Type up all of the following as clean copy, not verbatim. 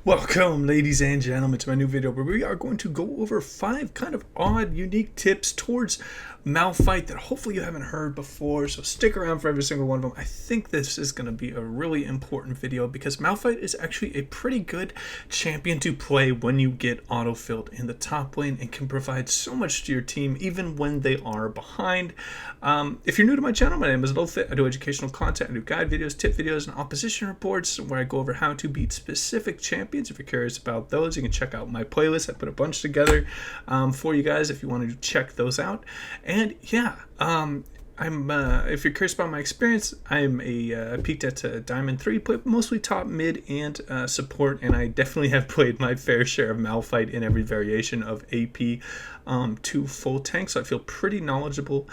Welcome, ladies and gentlemen, to my new video where we are going to go over 5 kind of odd, unique tips towards Malphite that hopefully you haven't heard before, so stick around for every single one of them. I think this is going to be a really important video because Malphite is actually a pretty good champion to play when you get autofilled in the top lane and can provide so much to your team even when they are behind. If you're new to my channel, my name is Malphite. I do educational content, I do guide videos, tip videos, and opposition reports where I go over how to beat specific champions. If you're curious about those, you can check out my playlist. I put a bunch together for you guys if you want to check those out. And yeah, if you're curious about my experience, I peaked at Diamond 3, played mostly top, mid, and support, and I definitely have played my fair share of Malphite in every variation of AP to full tank, so I feel pretty knowledgeable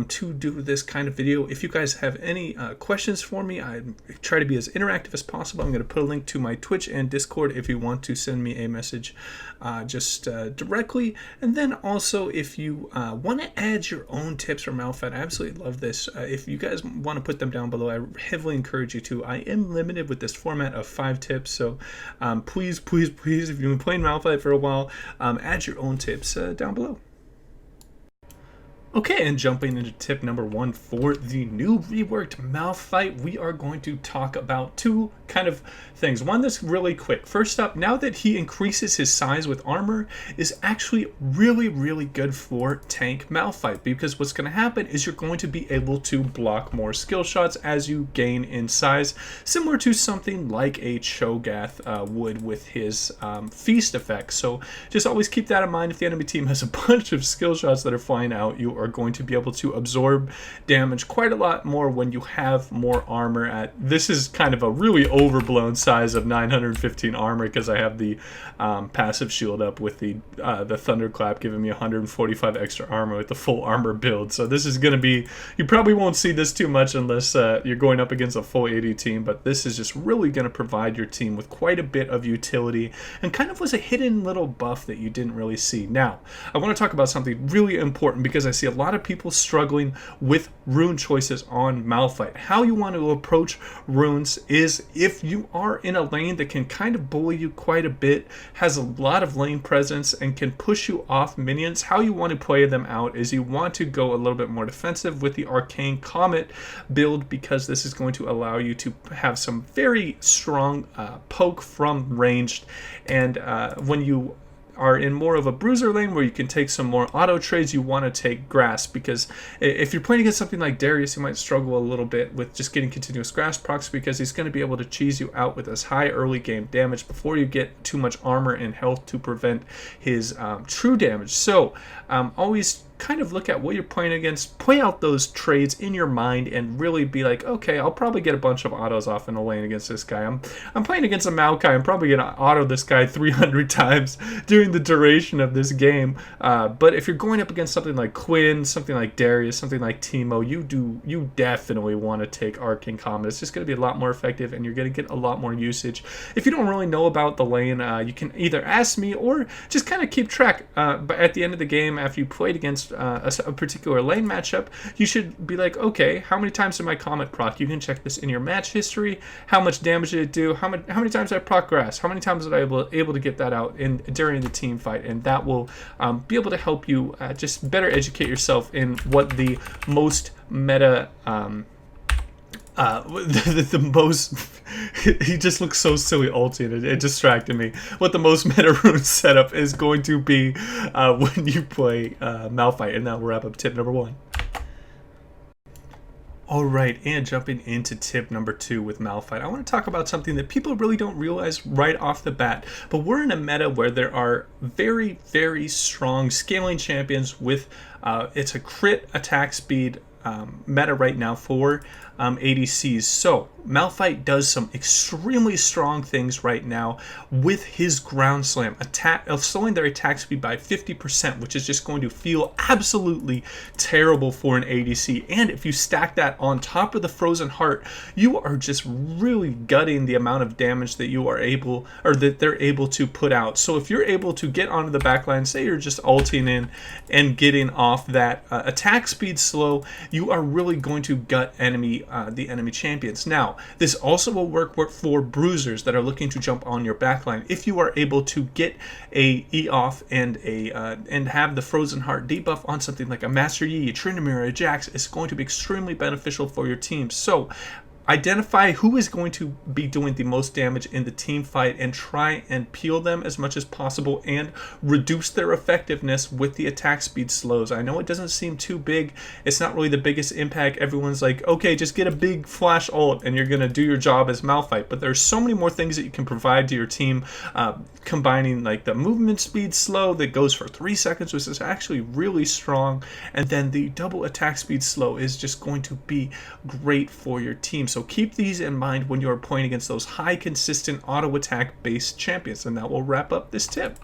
to do this kind of video. If you guys have any questions for me, I try to be as interactive as possible. I'm going to put a link to my Twitch and Discord if you want to send me a message directly. And then also, if you want to add your own tips for Malphite, I absolutely love this. If you guys want to put them down below, I heavily encourage you to. I am limited with this format of 5 tips, so please, if you've been playing Malphite for a while, add your own tips down below. Okay, and jumping into tip number 1 for the new reworked Malphite, we are going to talk about 2 kind of things. One that's really quick. First up, now that he increases his size with armor, is actually really good for tank Malphite, because what's going to happen is you're going to be able to block more skill shots as you gain in size, similar to something like a Cho'Gath would with his feast effect. So just always keep that in mind. If the enemy team has a bunch of skill shots that are flying out, you are going to be able to absorb damage quite a lot more when you have more armor. At this is kind of a really overblown size of 915 armor because I have the passive shield up with the thunderclap giving me 145 extra armor with the full armor build. So this is going to be, you probably won't see this too much unless you're going up against a full 80 team, but this is just really going to provide your team with quite a bit of utility and kind of was a hidden little buff that you didn't really see. Now I want to talk about something really important because I see a lot of people struggling with rune choices on Malphite. How you want to approach runes is, if you are in a lane that can kind of bully you quite a bit, has a lot of lane presence, and can push you off minions, how you want to play them out is you want to go a little bit more defensive with the Arcane Comet build, because this is going to allow you to have some very strong poke from ranged, and when you are in more of a bruiser lane where you can take some more auto trades, you want to take grasp, because if you're playing against something like Darius, you might struggle a little bit with just getting continuous grasp procs, because he's going to be able to cheese you out with this high early game damage before you get too much armor and health to prevent his true damage. So always kind of look at what you're playing against, play out those trades in your mind, and really be like, okay, I'll probably get a bunch of autos off in the lane against this guy. I'm playing against a Maokai. I'm probably gonna auto this guy 300 times during the duration of this game. But if you're going up against something like Quinn, something like Darius, something like Teemo, you definitely want to take Arcane Comet. It's just going to be a lot more effective, and you're going to get a lot more usage. If you don't really know about the lane, you can either ask me or just kind of keep track. But at the end of the game, after you played against a particular lane matchup, you should be like, okay, how many times did my Comet proc? You can check this in your match history. How much damage did it do? How many times did I proc grass? How many times was I able to get that out during the team fight? And that will be able to help you just better educate yourself in what the most meta the most he just looks so silly ulting, it distracted me. What the most meta rune setup is going to be when you play Malphite. And now we'll wrap up tip number 1. Alright, and jumping into tip number 2 with Malphite, I want to talk about something that people really don't realize right off the bat, but we're in a meta where there are very strong scaling champions with it's a crit attack speed meta right now for ADCs. So Malphite does some extremely strong things right now with his ground slam, slowing their attack speed by 50%, which is just going to feel absolutely terrible for an ADC. And if you stack that on top of the Frozen Heart, you are just really gutting the amount of damage that you are able, or that they're able to put out. So if you're able to get onto the backline, say you're just ulting in and getting off that attack speed slow, you are really going to gut enemy the enemy champions. Now, this also will work for bruisers that are looking to jump on your backline. If you are able to get a E off and have the Frozen Heart debuff on something like a Master Yi, a Tryndamere, a Jax, it's going to be extremely beneficial for your team. So identify who is going to be doing the most damage in the team fight and try and peel them as much as possible and reduce their effectiveness with the attack speed slows. I know it doesn't seem too big. It's not really the biggest impact. Everyone's like, okay, just get a big flash ult and you're going to do your job as Malphite. But there's so many more things that you can provide to your team, combining like the movement speed slow that goes for 3 seconds, which is actually really strong. And then the double attack speed slow is just going to be great for your team. So keep these in mind when you are playing against those high consistent auto attack based champions, and that will wrap up this tip.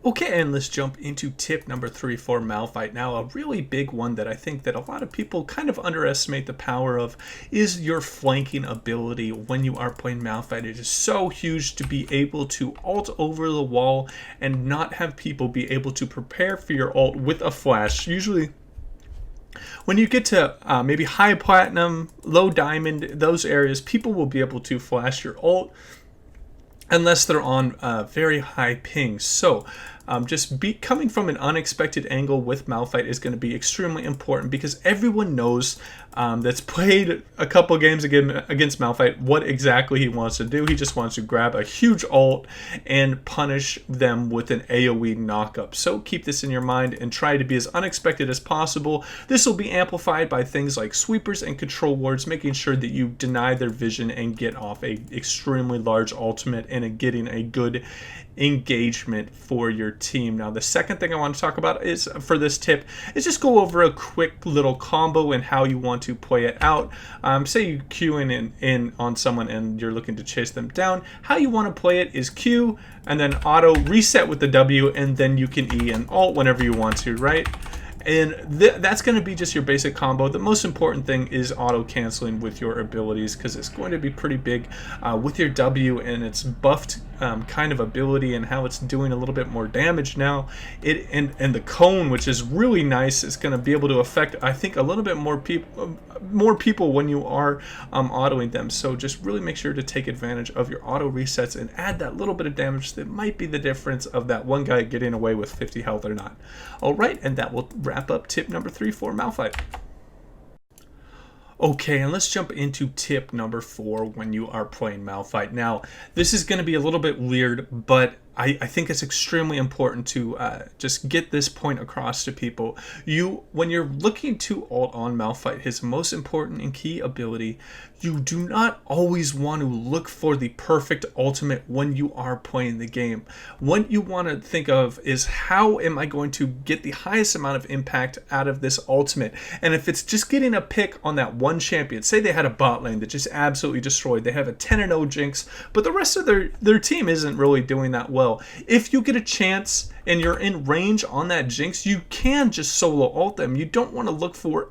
Okay, and let's jump into tip number 3 for Malphite. Now, a really big one that I think that a lot of people kind of underestimate the power of is your flanking ability when you are playing Malphite. It is so huge to be able to ult over the wall and not have people be able to prepare for your ult with a flash. Usually, when you get to maybe high platinum, low diamond, those areas, people will be able to flash your ult unless they're on very high pings. So coming from an unexpected angle with Malphite is going to be extremely important, because everyone knows that's played a couple games against Malphite what exactly he wants to do. He just wants to grab a huge ult and punish them with an AoE knockup. So keep this in your mind and try to be as unexpected as possible. This will be amplified by things like sweepers and control wards, making sure that you deny their vision and get off a extremely large ultimate and getting a good engagement for your team. Now, the second thing I want to talk about is for this tip is just go over a quick little combo and how you want to play it out. Say you Q in on someone and you're looking to chase them down. How you want to play it is Q and then auto reset with the W, and then you can E and alt whenever you want to, right? And that's going to be just your basic combo. The most important thing is auto canceling with your abilities, because it's going to be pretty big with your W and its buffed kind of ability and how it's doing a little bit more damage now. And the cone, which is really nice, is going to be able to affect, I think, a little bit more people when you are autoing them. So just really make sure to take advantage of your auto resets and add that little bit of damage that might be the difference of that one guy getting away with 50 health or not. All right, and that will wrap up tip number 3 for Malphite. Okay, and let's jump into tip number 4 when you are playing Malphite. Now, this is going to be a little bit weird, but I think it's extremely important to just get this point across to people. When you're looking to ult on Malphite, his most important and key ability, you do not always want to look for the perfect ultimate when you are playing the game. What you want to think of is, how am I going to get the highest amount of impact out of this ultimate? And if it's just getting a pick on that one champion, say they had a bot lane that just absolutely destroyed, they have a 10-0 Jinx, but the rest of their team isn't really doing that well. If you get a chance and you're in range on that Jinx, you can just solo ult them. You don't want to look for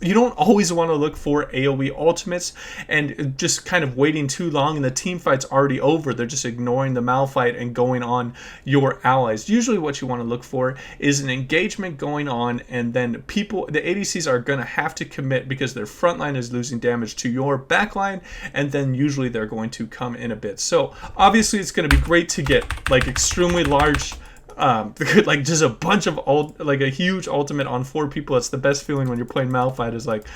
you don't always want to look for AoE ultimates and just kind of waiting too long and the team fight's already over. They're just ignoring the Malphite and going on your allies. Usually what you want to look for is an engagement going on, and then the ADCs are going to have to commit because their front line is losing damage to your back line, and then usually they're going to come in a bit. So obviously it's going to be great to get like extremely large like just a bunch of like a huge ultimate on 4 people. That's the best feeling when you're playing Malphite, is like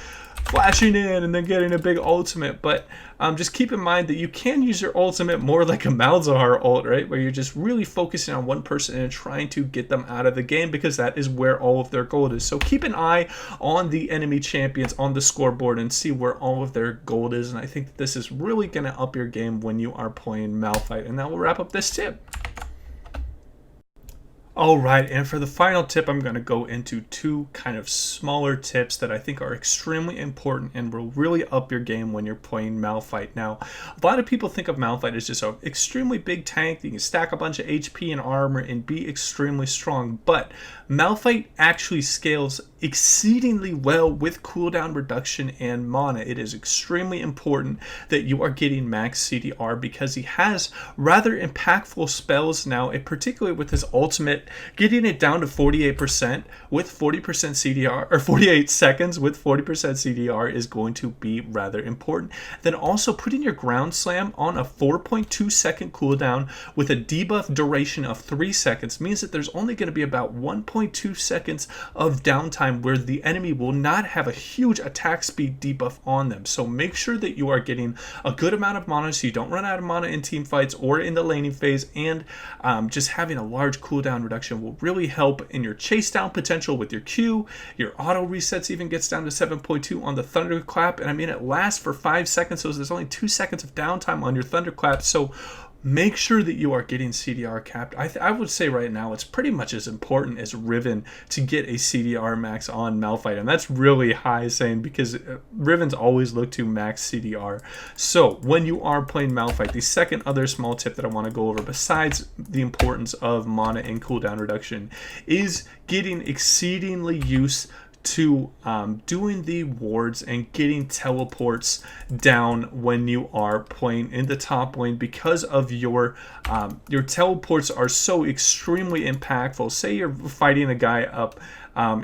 flashing in and then getting a big ultimate. But just keep in mind that you can use your ultimate more like a Malzahar ult, right, where you're just really focusing on one person and trying to get them out of the game, because that is where all of their gold is. So keep an eye on the enemy champions on the scoreboard and see where all of their gold is, and I think that this is really going to up your game when you are playing Malphite. And that will wrap up this tip. Alright, and for the final tip, I'm going to go into 2 kind of smaller tips that I think are extremely important and will really up your game when you're playing Malphite. Now, a lot of people think of Malphite as just an extremely big tank that you can stack a bunch of HP and armor and be extremely strong, but Malphite actually scales exceedingly well with cooldown reduction and mana. It is extremely important that you are getting max CDR because he has rather impactful spells now, and particularly with his ultimate, getting it down to 48% with 40% CDR, or 48 seconds with 40% CDR is going to be rather important. Then also putting your ground slam on a 4.2 second cooldown with a debuff duration of 3 seconds means that there's only going to be about 1.2 seconds of downtime where the enemy will not have a huge attack speed debuff on them. So make sure that you are getting a good amount of mana so you don't run out of mana in team fights or in the laning phase, and just having a large cooldown reduction will really help in your chase down potential with your Q. Your auto resets even gets down to 7.2 on the thunderclap, and I mean it lasts for 5 seconds, so there's only 2 seconds of downtime on your thunderclap. So make sure that you are getting CDR capped. I would say right now it's pretty much as important as Riven to get a CDR max on Malphite, and that's really high saying because Riven's always look to max CDR. So when you are playing Malphite, the second other small tip that I want to go over besides the importance of mana and cooldown reduction is getting exceedingly used to doing the wards and getting teleports down when you are playing in the top lane, because of your teleports are so extremely impactful. Say you're fighting a guy up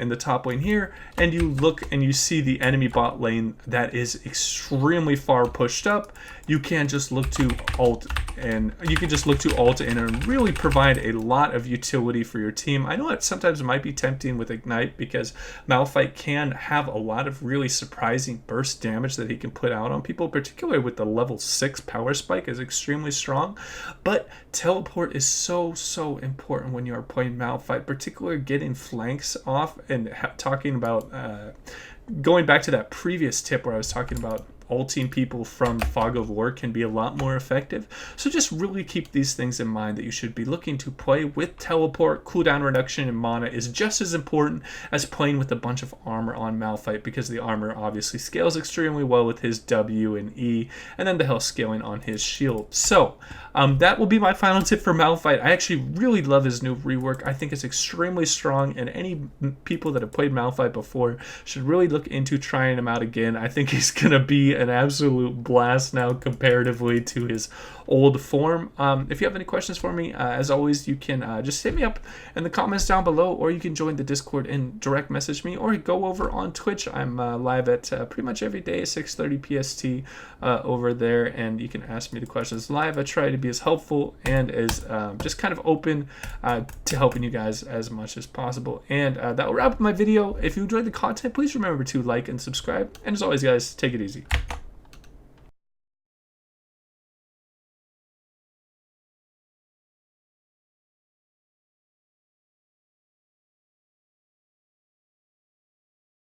in the top lane here, and you look and you see the enemy bot lane that is extremely far pushed up. You can just look to ult and really provide a lot of utility for your team. I know it sometimes might be tempting with Ignite because Malphite can have a lot of really surprising burst damage that he can put out on people, particularly with the level 6 power spike is extremely strong. But teleport is so important when you are playing Malphite, particularly getting flanks off and talking about going back to that previous tip where I was talking about ulting people from Fog of War can be a lot more effective. So just really keep these things in mind, that you should be looking to play with teleport. Cooldown reduction and mana is just as important as playing with a bunch of armor on Malphite, because the armor obviously scales extremely well with his W and E, and then the health scaling on his shield. So that will be my final tip for Malphite. I actually really love his new rework. I think it's extremely strong, and any people that have played Malphite before should really look into trying him out again. I think he's going to be an absolute blast now comparatively to his old form. If you have any questions for me, as always, you can just hit me up in the comments down below, or you can join the Discord and direct message me, or go over on Twitch. I'm live at pretty much every day, 6:30 PST over there, and you can ask me the questions live. I try to be as helpful and as just kind of open to helping you guys as much as possible. And that will wrap up my video. If you enjoyed the content, please remember to like and subscribe. And as always, guys, take it easy.